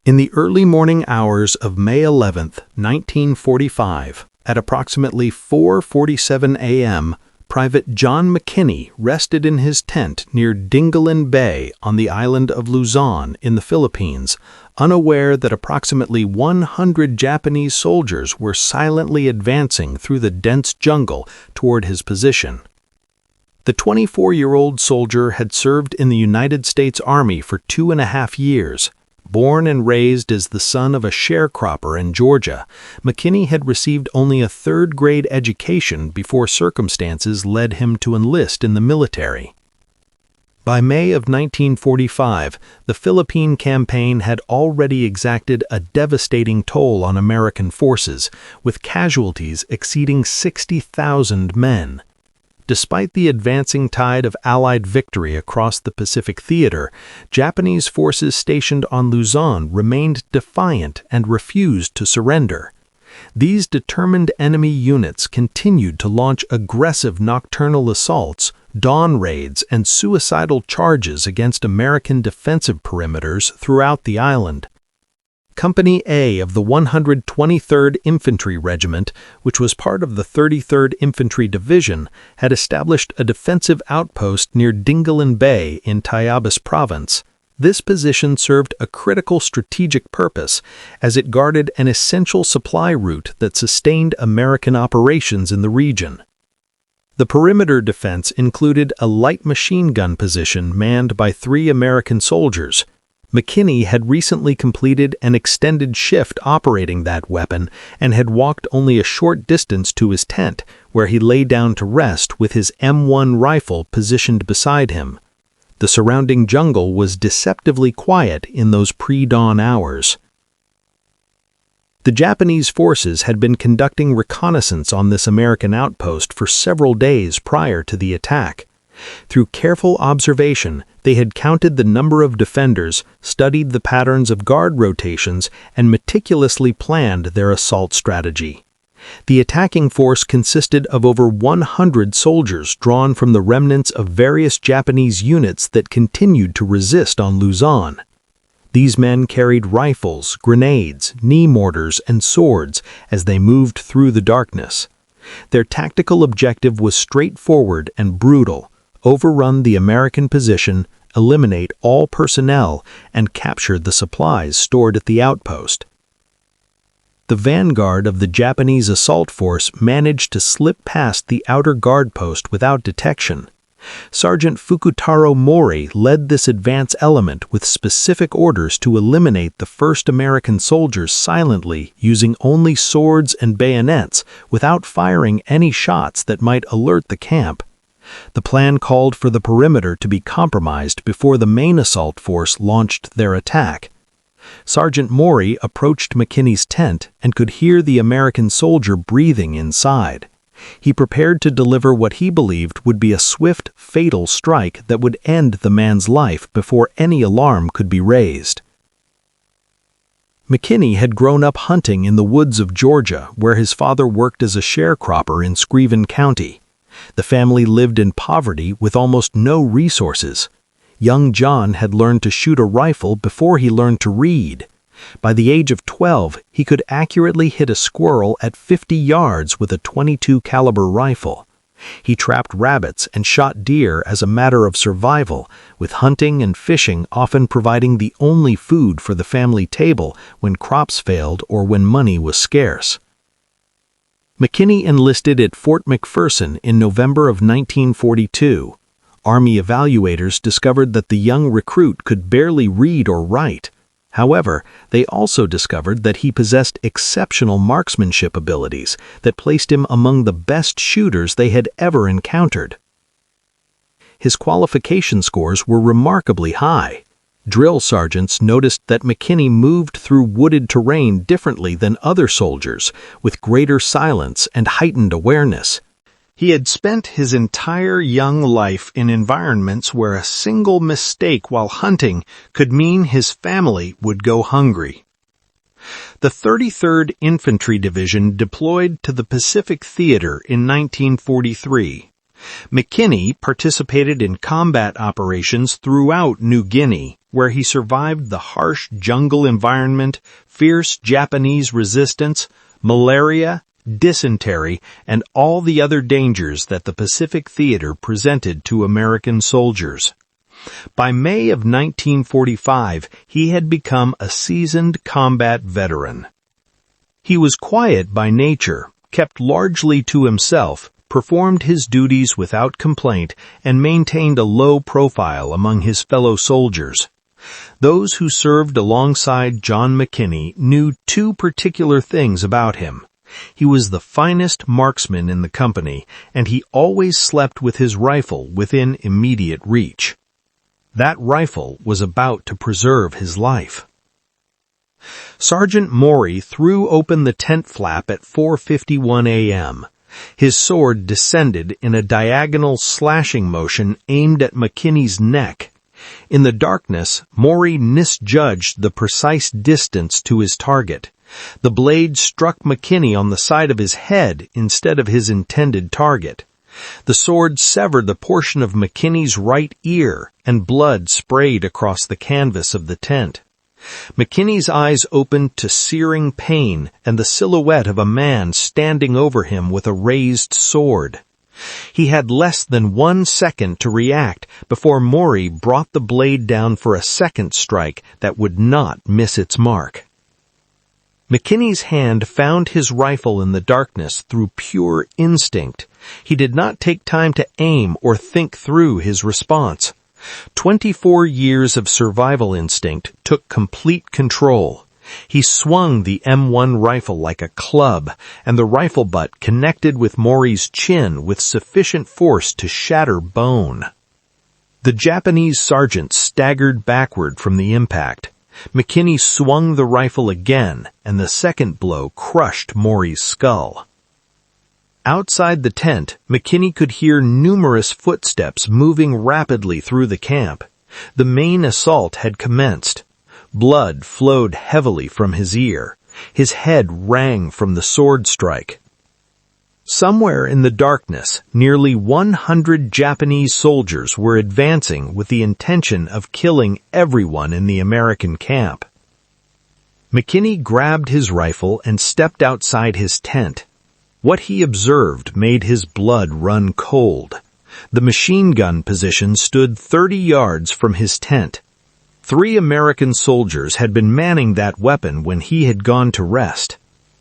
In the early morning hours of May 11, 1945, at approximately 4:47 a.m., Private John McKini rested in his tent near Dingalan Bay on the island of Luzon in the Philippines, unaware that approximately 100 Japanese soldiers were silently advancing through the dense jungle toward his position. The 24-year-old soldier had served in the United States Army for 2.5 years. Born and raised as the son of a sharecropper in Georgia, McKini had received only a third-grade education before circumstances led him to enlist in the military. By May of 1945, the Philippine campaign had already exacted a devastating toll on American forces, with casualties exceeding 60,000 men. Despite the advancing tide of Allied victory across the Pacific theater, Japanese forces stationed on Luzon remained defiant and refused to surrender. These determined enemy units continued to launch aggressive nocturnal assaults, dawn raids, and suicidal charges against American defensive perimeters throughout the island. Company A of the 123rd Infantry Regiment, which was part of the 33rd Infantry Division, had established a defensive outpost near Dingalan Bay in Tayabas Province. This position served a critical strategic purpose, as it guarded an essential supply route that sustained American operations in the region. The perimeter defense included a light machine gun position manned by 3 American soldiers. McKini had recently completed an extended shift operating that weapon and had walked only a short distance to his tent, where he lay down to rest with his M1 rifle positioned beside him. The surrounding jungle was deceptively quiet in those pre-dawn hours. The Japanese forces had been conducting reconnaissance on this American outpost for several days prior to the attack. Through careful observation, they had counted the number of defenders, studied the patterns of guard rotations, and meticulously planned their assault strategy. The attacking force consisted of over 100 soldiers drawn from the remnants of various Japanese units that continued to resist on Luzon. These men carried rifles, grenades, knee mortars, and swords as they moved through the darkness. Their tactical objective was straightforward and brutal: overrun the American position, eliminate all personnel, and capture the supplies stored at the outpost. The vanguard of the Japanese assault force managed to slip past the outer guard post without detection. Sergeant Fukutaro Mori led this advance element with specific orders to eliminate the first American soldiers silently, using only swords and bayonets, without firing any shots that might alert the camp. The plan called for the perimeter to be compromised before the main assault force launched their attack. Sergeant Mori approached McKini's tent and could hear the American soldier breathing inside. He prepared to deliver what he believed would be a swift, fatal strike that would end the man's life before any alarm could be raised. McKini had grown up hunting in the woods of Georgia, where his father worked as a sharecropper in Screven County. The family lived in poverty with almost no resources. Young John had learned to shoot a rifle before he learned to read. By the age of 12, he could accurately hit a squirrel at 50 yards with a .22 caliber rifle. He trapped rabbits and shot deer as a matter of survival, with hunting and fishing often providing the only food for the family table when crops failed or when money was scarce. McKini enlisted at Fort McPherson in November of 1942. Army evaluators discovered that the young recruit could barely read or write. However, they also discovered that he possessed exceptional marksmanship abilities that placed him among the best shooters they had ever encountered. His qualification scores were remarkably high. Drill sergeants noticed that McKini moved through wooded terrain differently than other soldiers, with greater silence and heightened awareness. He had spent his entire young life in environments where a single mistake while hunting could mean his family would go hungry. The 33rd Infantry Division deployed to the Pacific Theater in 1943. McKini participated in combat operations throughout New Guinea. where he survived the harsh jungle environment, fierce Japanese resistance, malaria, dysentery, and all the other dangers that the Pacific Theater presented to American soldiers. By May of 1945, he had become a seasoned combat veteran. He was quiet by nature, kept largely to himself, performed his duties without complaint, and maintained a low profile among his fellow soldiers. Those who served alongside John McKini knew two particular things about him. He was the finest marksman in the company, and he always slept with his rifle within immediate reach. That rifle was about to preserve his life. Sergeant Maury threw open the tent flap at 4:51 a.m. His sword descended in a diagonal slashing motion aimed at McKini's neck. In the darkness, Maury misjudged the precise distance to his target. The blade struck McKini on the side of his head instead of his intended target. The sword severed the portion of McKini's right ear, and blood sprayed across the canvas of the tent. McKini's eyes opened to searing pain and the silhouette of a man standing over him with a raised sword. He had less than 1 second to react before Maury brought the blade down for a second strike that would not miss its mark. McKini's hand found his rifle in the darkness through pure instinct. He did not take time to aim or think through his response. 24 years of survival instinct took complete control. He swung the M1 rifle like a club, and the rifle butt connected with Maury's chin with sufficient force to shatter bone. The Japanese sergeant staggered backward from the impact. McKini swung the rifle again, and the second blow crushed Maury's skull. Outside the tent, McKini could hear numerous footsteps moving rapidly through the camp. The main assault had commenced. Blood flowed heavily from his ear. His head rang from the sword strike. Somewhere in the darkness, nearly 100 Japanese soldiers were advancing with the intention of killing everyone in the American camp. McKini grabbed his rifle and stepped outside his tent. What he observed made his blood run cold. The machine gun position stood 30 yards from his tent. 3 American soldiers had been manning that weapon when he had gone to rest.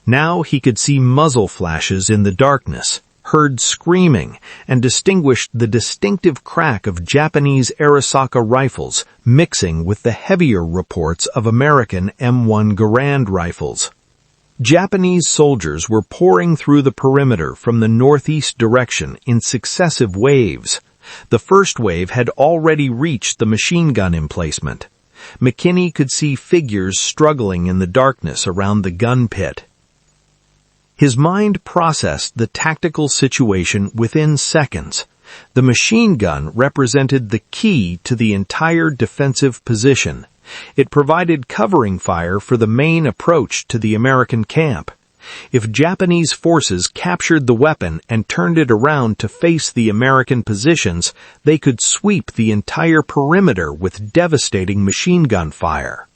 Now he could see muzzle flashes in the darkness, heard screaming, and distinguished the distinctive crack of Japanese Arisaka rifles mixing with the heavier reports of American M1 Garand rifles. Japanese soldiers were pouring through the perimeter from the northeast direction in successive waves. The first wave had already reached the machine gun emplacement. McKini could see figures struggling in the darkness around the gun pit. His mind processed the tactical situation within seconds. The machine gun represented the key to the entire defensive position. It provided covering fire for the main approach to the American camp. If Japanese forces captured the weapon and turned it around to face the American positions, they could sweep the entire perimeter with devastating machine gun fire.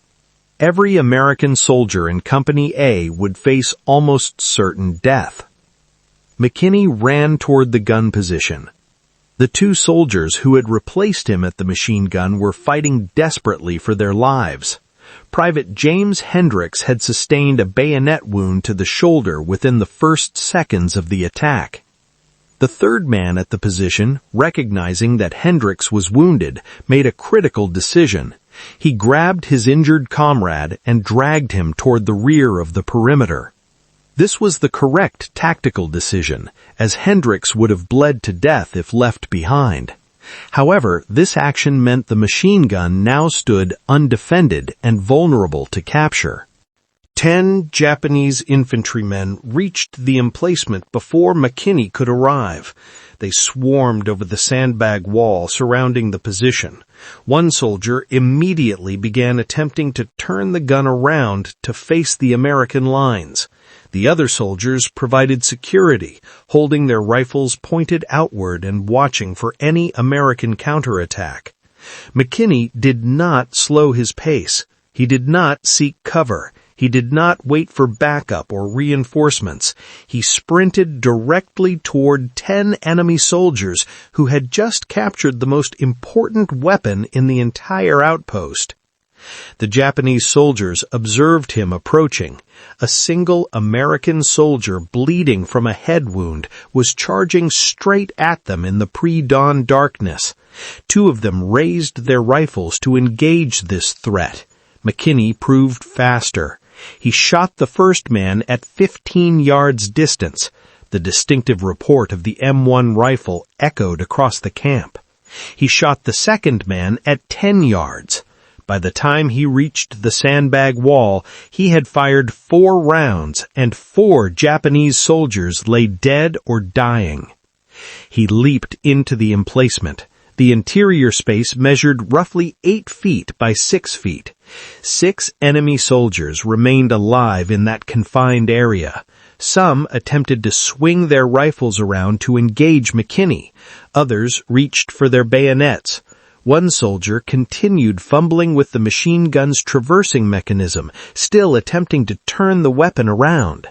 Every American soldier in Company A would face almost certain death. McKini ran toward the gun position. The 2 soldiers who had replaced him at the machine gun were fighting desperately for their lives. Private James Hendricks had sustained a bayonet wound to the shoulder within the first seconds of the attack. The 3rd man at the position, recognizing that Hendricks was wounded, made a critical decision. He grabbed his injured comrade and dragged him toward the rear of the perimeter. This was the correct tactical decision, as Hendricks would have bled to death if left behind. However, this action meant the machine gun now stood undefended and vulnerable to capture. 10 Japanese infantrymen reached the emplacement before McKini could arrive. They swarmed over the sandbag wall surrounding the position. One soldier immediately began attempting to turn the gun around to face the American lines. The other soldiers provided security, holding their rifles pointed outward and watching for any American counterattack. McKini did not slow his pace. He did not seek cover. He did not wait for backup or reinforcements. He sprinted directly toward 10 enemy soldiers who had just captured the most important weapon in the entire outpost. The Japanese soldiers observed him approaching. A single American soldier bleeding from a head wound was charging straight at them in the pre-dawn darkness. 2 of them raised their rifles to engage this threat. McKini proved faster. He shot the first man at 15 yards distance. The distinctive report of the M1 rifle echoed across the camp. He shot the second man at 10 yards. By the time he reached the sandbag wall, he had fired 4 rounds, and 4 Japanese soldiers lay dead or dying. He leaped into the emplacement. The interior space measured roughly 8 feet by 6 feet. 6 enemy soldiers remained alive in that confined area. Some attempted to swing their rifles around to engage McKini. Others reached for their bayonets. One soldier continued fumbling with the machine gun's traversing mechanism, still attempting to turn the weapon around.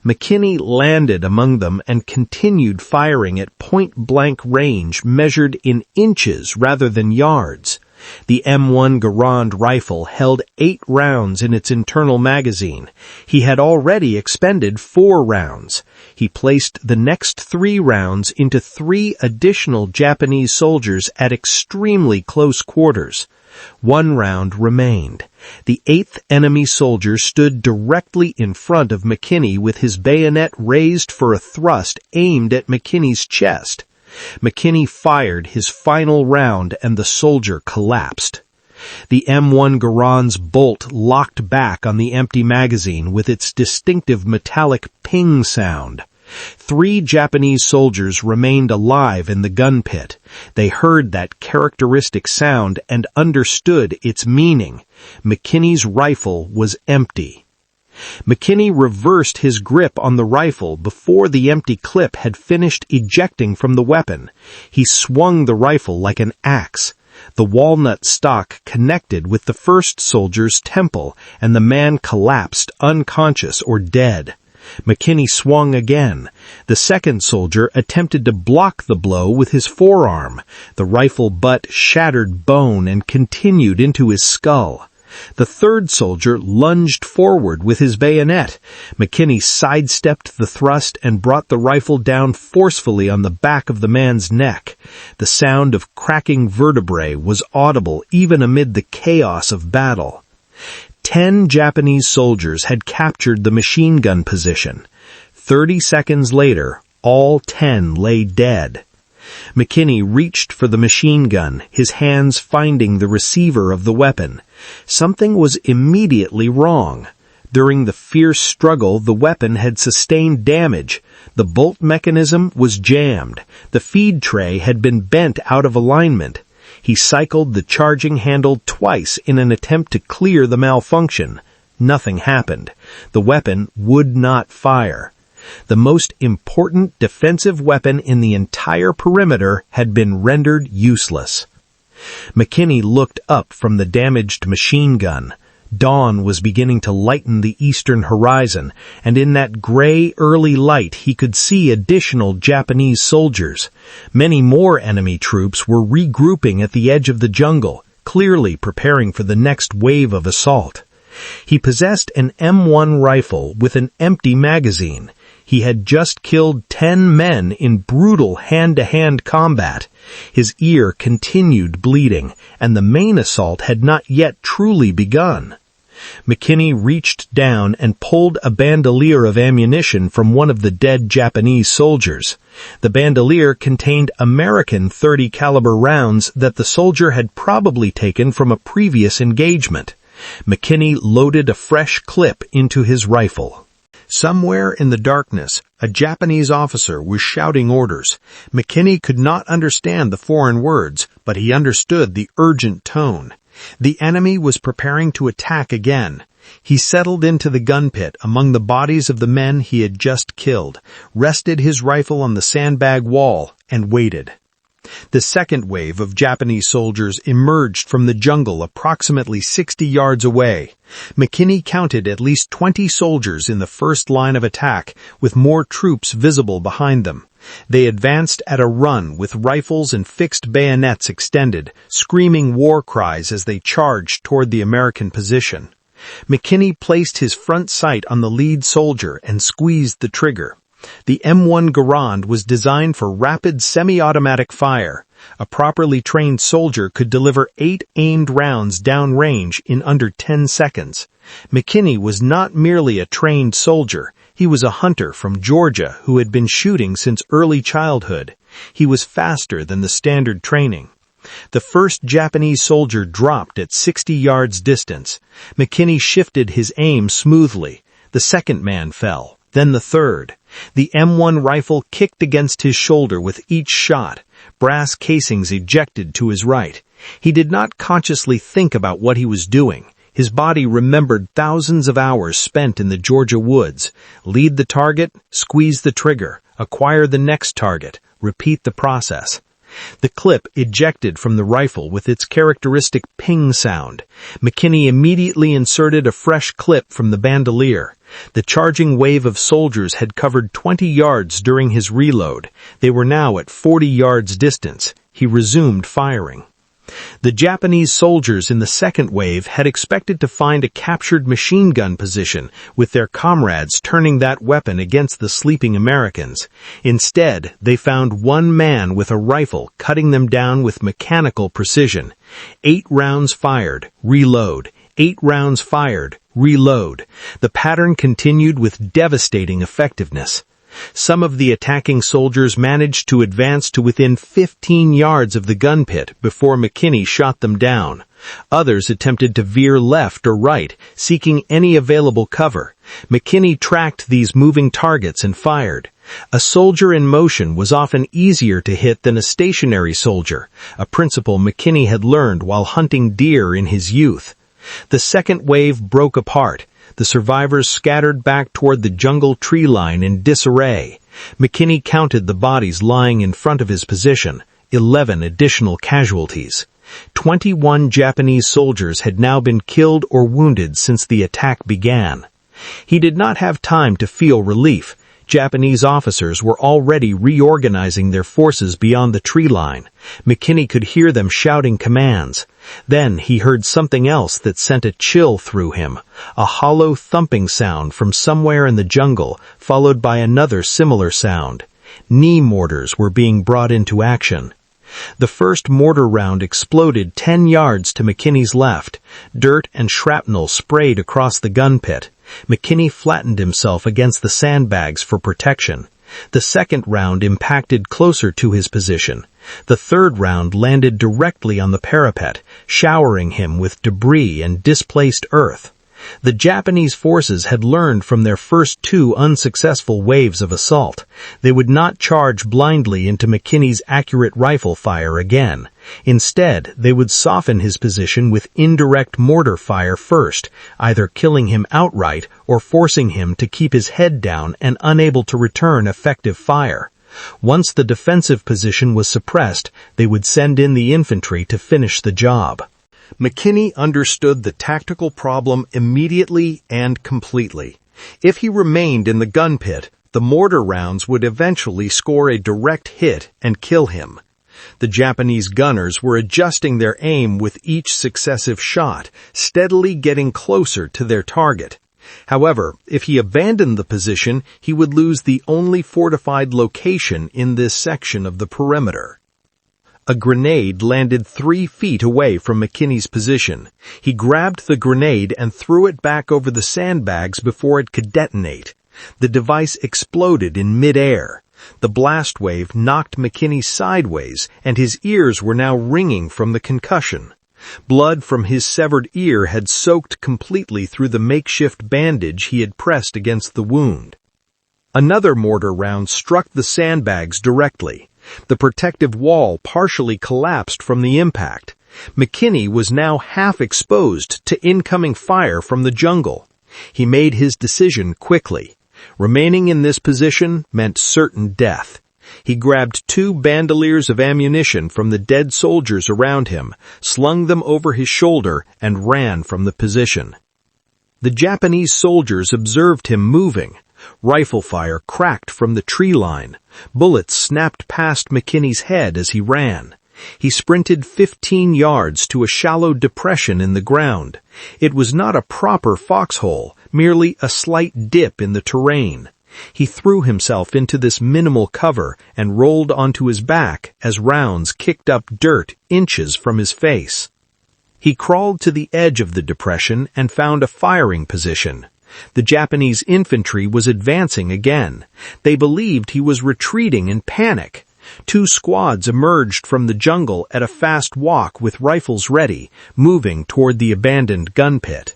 McKini landed among them and continued firing at point-blank range measured in inches rather than yards. The M1 Garand rifle held 8 rounds in its internal magazine. He had already expended 4 rounds. He placed the next 3 rounds into 3 additional Japanese soldiers at extremely close quarters. 1 round remained. The 8th enemy soldier stood directly in front of McKini with his bayonet raised for a thrust aimed at McKini's chest. McKini fired his final round and the soldier collapsed. The M1 Garand's bolt locked back on the empty magazine with its distinctive metallic ping sound. 3 Japanese soldiers remained alive in the gun pit. They heard that characteristic sound and understood its meaning. McKini's rifle was empty. McKini reversed his grip on the rifle before the empty clip had finished ejecting from the weapon. He swung the rifle like an axe. The walnut stock connected with the first soldier's temple, and the man collapsed unconscious or dead. McKini swung again. The second soldier attempted to block the blow with his forearm. The rifle butt shattered bone and continued into his skull. The third soldier lunged forward with his bayonet. McKini sidestepped the thrust and brought the rifle down forcefully on the back of the man's neck. The sound of cracking vertebrae was audible even amid the chaos of battle. 10 Japanese soldiers had captured the machine gun position. 30 seconds later, all 10 lay dead. McKini reached for the machine gun, his hands finding the receiver of the weapon. Something was immediately wrong. During the fierce struggle, the weapon had sustained damage. The bolt mechanism was jammed. The feed tray had been bent out of alignment. He cycled the charging handle twice in an attempt to clear the malfunction. Nothing happened. The weapon would not fire. The most important defensive weapon in the entire perimeter had been rendered useless. McKini looked up from the damaged machine gun. Dawn was beginning to lighten the eastern horizon, and in that gray early light he could see additional Japanese soldiers. Many more enemy troops were regrouping at the edge of the jungle, clearly preparing for the next wave of assault. He possessed an M1 rifle with an empty magazine. He had just killed 10 men in brutal hand-to-hand combat. His ear continued bleeding, and the main assault had not yet truly begun. McKini reached down and pulled a bandolier of ammunition from one of the dead Japanese soldiers. The bandolier contained American .30 caliber rounds that the soldier had probably taken from a previous engagement. McKini loaded a fresh clip into his rifle. Somewhere in the darkness, a Japanese officer was shouting orders. McKini could not understand the foreign words, but he understood the urgent tone. The enemy was preparing to attack again. He settled into the gun pit among the bodies of the men he had just killed, rested his rifle on the sandbag wall, and waited. The second wave of Japanese soldiers emerged from the jungle approximately 60 yards away. McKini counted at least 20 soldiers in the first line of attack, with more troops visible behind them. They advanced at a run with rifles and fixed bayonets extended, screaming war cries as they charged toward the American position. McKini placed his front sight on the lead soldier and squeezed the trigger. The M1 Garand was designed for rapid semi-automatic fire. A properly trained soldier could deliver 8 aimed rounds downrange in under 10 seconds. McKini was not merely a trained soldier. He was a hunter from Georgia who had been shooting since early childhood. He was faster than the standard training. The first Japanese soldier dropped at 60 yards distance. McKini shifted his aim smoothly. The second man fell, then the third. The M1 rifle kicked against his shoulder with each shot. Brass casings ejected to his right. He did not consciously think about what he was doing. His body remembered thousands of hours spent in the Georgia woods. Lead the target, squeeze the trigger, acquire the next target, repeat the process. The clip ejected from the rifle with its characteristic ping sound. McKini immediately inserted a fresh clip from the bandolier. The charging wave of soldiers had covered 20 yards during his reload. They were now at 40 yards distance. He resumed firing. The Japanese soldiers in the second wave had expected to find a captured machine gun position, with their comrades turning that weapon against the sleeping Americans. Instead, they found one man with a rifle cutting them down with mechanical precision. 8 rounds fired, reload. 8 rounds fired, reload. The pattern continued with devastating effectiveness. Some of the attacking soldiers managed to advance to within 15 yards of the gun pit before McKini shot them down. Others attempted to veer left or right, seeking any available cover. McKini tracked these moving targets and fired. A soldier in motion was often easier to hit than a stationary soldier, a principle McKini had learned while hunting deer in his youth. The second wave broke apart. The survivors scattered back toward the jungle tree line in disarray. McKini counted the bodies lying in front of his position, 11 additional casualties. 21 Japanese soldiers had now been killed or wounded since the attack began. He did not have time to feel relief. Japanese officers were already reorganizing their forces beyond the tree line. McKini could hear them shouting commands. Then he heard something else that sent a chill through him, a hollow thumping sound from somewhere in the jungle, followed by another similar sound. Knee mortars were being brought into action. The first mortar round exploded 10 yards to McKini's left. Dirt and shrapnel sprayed across the gun pit. McKini flattened himself against the sandbags for protection. The second round impacted closer to his position. The third round landed directly on the parapet, showering him with debris and displaced earth. The Japanese forces had learned from their first 2 unsuccessful waves of assault. They would not charge blindly into McKini's accurate rifle fire again. Instead, they would soften his position with indirect mortar fire first, either killing him outright or forcing him to keep his head down and unable to return effective fire. Once the defensive position was suppressed, they would send in the infantry to finish the job. McKini understood the tactical problem immediately and completely. If he remained in the gun pit, the mortar rounds would eventually score a direct hit and kill him. The Japanese gunners were adjusting their aim with each successive shot, steadily getting closer to their target. However, if he abandoned the position, he would lose the only fortified location in this section of the perimeter. A grenade landed 3 feet away from McKini's position. He grabbed the grenade and threw it back over the sandbags before it could detonate. The device exploded in mid-air. The blast wave knocked McKini sideways, and his ears were now ringing from the concussion. Blood from his severed ear had soaked completely through the makeshift bandage he had pressed against the wound. Another mortar round struck the sandbags directly. The protective wall partially collapsed from the impact. McKini was now half exposed to incoming fire from the jungle. He made his decision quickly. Remaining in this position meant certain death. He grabbed 2 bandoliers of ammunition from the dead soldiers around him, slung them over his shoulder, and ran from the position. The Japanese soldiers observed him moving. Rifle fire cracked from the tree line. Bullets snapped past McKinney's head as he ran. He sprinted 15 yards to a shallow depression in the ground. It was not a proper foxhole, merely a slight dip in the terrain. He threw himself into this minimal cover and rolled onto his back as rounds kicked up dirt inches from his face. He crawled to the edge of the depression and found a firing position. The Japanese infantry was advancing again. They believed he was retreating in panic. 2 squads emerged from the jungle at a fast walk with rifles ready, moving toward the abandoned gun pit.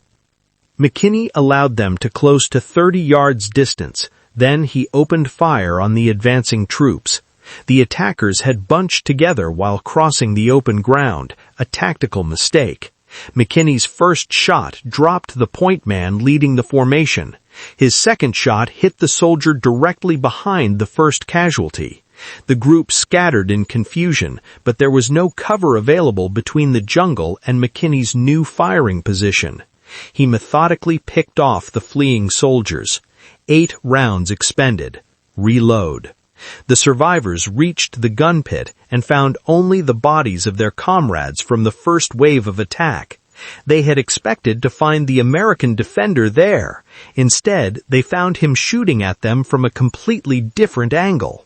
McKini allowed them to close to 30 yards distance. Then he opened fire on the advancing troops. The attackers had bunched together while crossing the open ground, a tactical mistake. McKinney's first shot dropped the point man leading the formation. His second shot hit the soldier directly behind the first casualty. The group scattered in confusion, but there was no cover available between the jungle and McKinney's new firing position. He methodically picked off the fleeing soldiers. 8 rounds expended. Reload. The survivors reached the gun pit and found only the bodies of their comrades from the first wave of attack. They had expected to find the American defender there. Instead, they found him shooting at them from a completely different angle.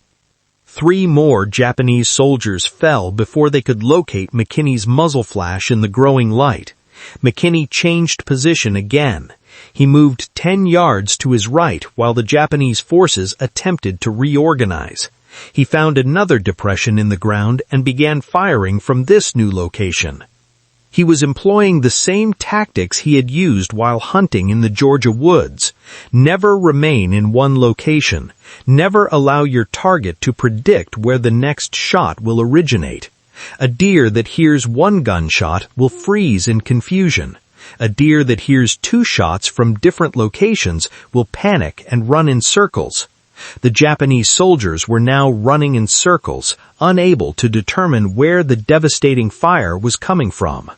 3 more Japanese soldiers fell before they could locate McKinney's muzzle flash in the growing light. McKinney changed position again. He moved 10 yards to his right while the Japanese forces attempted to reorganize. He found another depression in the ground and began firing from this new location. He was employing the same tactics he had used while hunting in the Georgia woods. Never remain in one location. Never allow your target to predict where the next shot will originate. A deer that hears one gunshot will freeze in confusion. A deer that hears 2 shots from different locations will panic and run in circles. The Japanese soldiers were now running in circles, unable to determine where the devastating fire was coming from.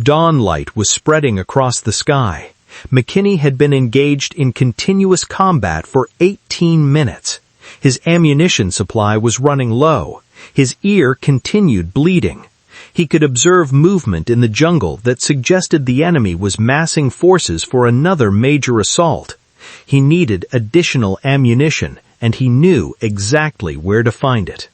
Dawn light was spreading across the sky. McKinney had been engaged in continuous combat for 18 minutes. His ammunition supply was running low. His ear continued bleeding. He could observe movement in the jungle that suggested the enemy was massing forces for another major assault. He needed additional ammunition, and he knew exactly where to find it.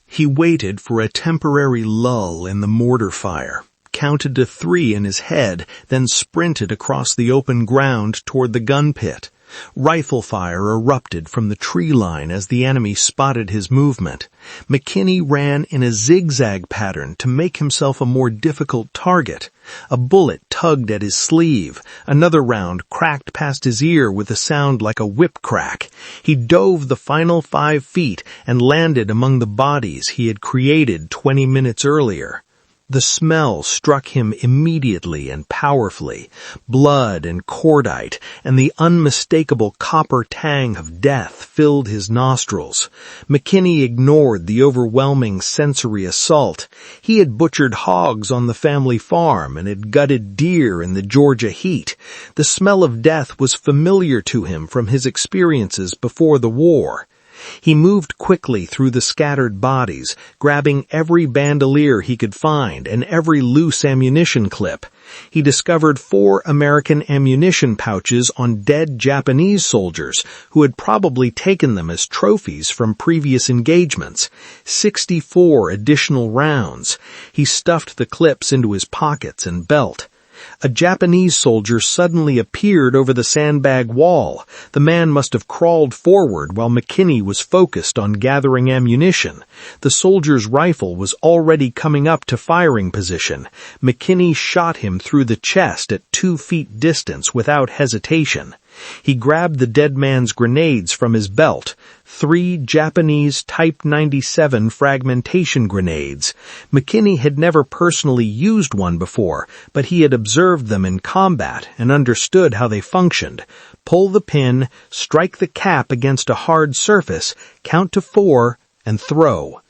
He waited for a temporary lull in the mortar fire, counted to 3 in his head, then sprinted across the open ground toward the gun pit. Rifle fire erupted from the tree line as the enemy spotted his movement. McKinney ran in a zigzag pattern to make himself a more difficult target. A bullet tugged at his sleeve. Another round cracked past his ear with a sound like a whip crack. He dove the final 5 feet and landed among the bodies he had created 20 minutes earlier. The smell struck him immediately and powerfully, blood and cordite, and the unmistakable copper tang of death filled his nostrils. McKinney ignored the overwhelming sensory assault. He had butchered hogs on the family farm and had gutted deer in the Georgia heat. The smell of death was familiar to him from his experiences before the war. He moved quickly through the scattered bodies, grabbing every bandolier he could find and every loose ammunition clip. He discovered 4 American ammunition pouches on dead Japanese soldiers who had probably taken them as trophies from previous engagements. 64 additional rounds. He stuffed the clips into his pockets and belt. A Japanese soldier suddenly appeared over the sandbag wall. The man must have crawled forward while McKinney was focused on gathering ammunition. The soldier's rifle was already coming up to firing position. McKinney shot him through the chest at 2 feet distance without hesitation. He grabbed the dead man's grenades from his belt, 3 Japanese Type 97 fragmentation grenades. McKinney had never personally used one before, but he had observed them in combat and understood how they functioned. Pull the pin, strike the cap against a hard surface, count to 4, and throw.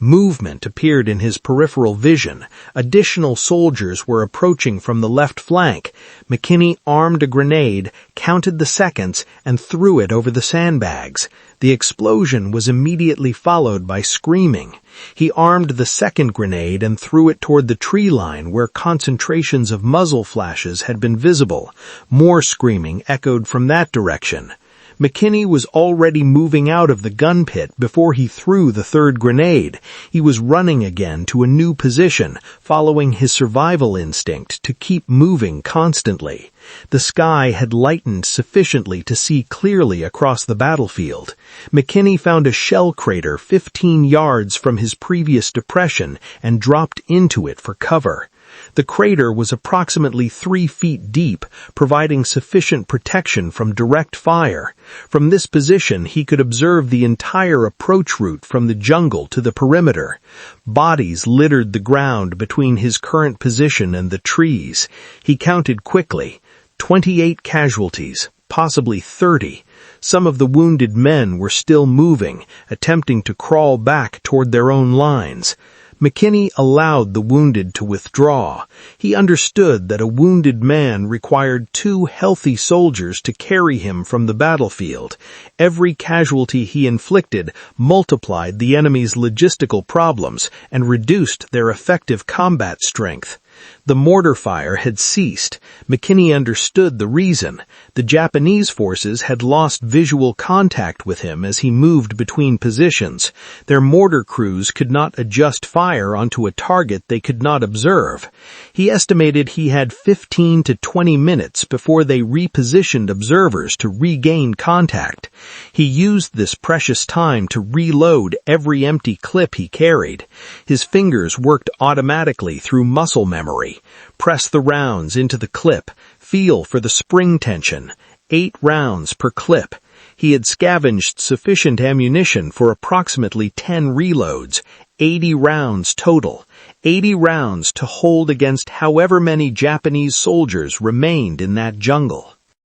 Movement appeared in his peripheral vision. Additional soldiers were approaching from the left flank. McKini armed a grenade, counted the seconds, and threw it over the sandbags. The explosion was immediately followed by screaming. He armed the second grenade and threw it toward the tree line where concentrations of muzzle flashes had been visible. More screaming echoed from that direction. McKini was already moving out of the gun pit before he threw the third grenade. He was running again to a new position, following his survival instinct to keep moving constantly. The sky had lightened sufficiently to see clearly across the battlefield. McKini found a shell crater 15 yards from his previous depression and dropped into it for cover. The crater was approximately 3 feet deep, providing sufficient protection from direct fire. From this position, he could observe the entire approach route from the jungle to the perimeter. Bodies littered the ground between his current position and the trees. He counted quickly. 28 casualties, possibly 30. Some of the wounded men were still moving, attempting to crawl back toward their own lines. McKini allowed the wounded to withdraw. He understood that a wounded man required 2 healthy soldiers to carry him from the battlefield. Every casualty he inflicted multiplied the enemy's logistical problems and reduced their effective combat strength. The mortar fire had ceased. McKini understood the reason. The Japanese forces had lost visual contact with him as he moved between positions. Their mortar crews could not adjust fire onto a target they could not observe. He estimated he had 15 to 20 minutes before they repositioned observers to regain contact. He used this precious time to reload every empty clip he carried. His fingers worked automatically through muscle memory. Press the rounds into the clip. Feel for the spring tension. 8 rounds per clip. He had scavenged sufficient ammunition for approximately 10 reloads. 80 rounds total. 80 rounds to hold against however many Japanese soldiers remained in that jungle.